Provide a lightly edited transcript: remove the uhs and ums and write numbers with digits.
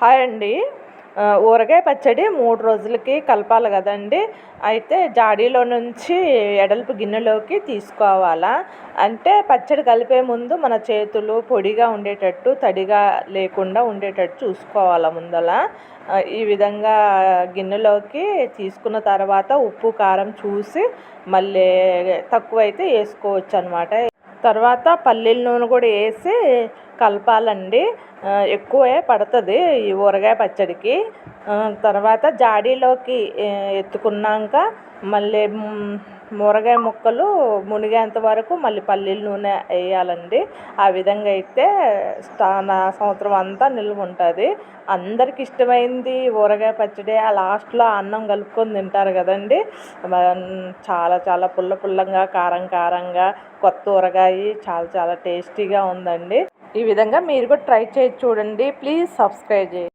Hi అండి. ఊరగాయ పచ్చడి 3 రోజులకి కలపాలి కదండీ! అయితే జాడీలో నుంచి ఎడల్పు గిన్నెలోకి తీసుకోవాలా. అంటే పచ్చడి కలిపే ముందు మన చేతులు పొడిగా ఉండేటట్టు, తడిగా లేకుండా ఉండేటట్టు చూసుకోవాలా ముందల. ఈ విధంగా గిన్నెలోకి తీసుకున్న తర్వాత ఉప్పు, కారం చూసి మళ్ళీ తక్కువైతే ఏసుకోవచ్చనమాట. తర్వాత పల్లీల నూనె కూడా వేసి కలపాలండి. ఎక్కువే పడుతుంది ఈ ఊరగాయ పచ్చడికి. తర్వాత జాడీలోకి ఎత్తుకున్నాక మళ్ళీ ఊరగాయ ముక్కలు మునిగేంత వరకు మళ్ళీ పల్లీల నూనె వేయాలండి. ఆ విధంగా అయితే సంవత్సరం అంతా నిల్వ ఉంటుంది. అందరికి ఇష్టమైంది ఊరగాయ పచ్చడి. ఆ లాస్ట్లో అన్నం కలుపుకొని తింటారు కదండి. చాలా చాలా పుల్ల పుల్లంగా, కారం కారంగా, కొత్త ఊరగాయ చాలా చాలా టేస్టీగా ఉందండి. ఈ విధంగా మీరు కూడా ట్రై చేసి చూడండి. ప్లీజ్ సబ్స్క్రైబ్ చేయండి.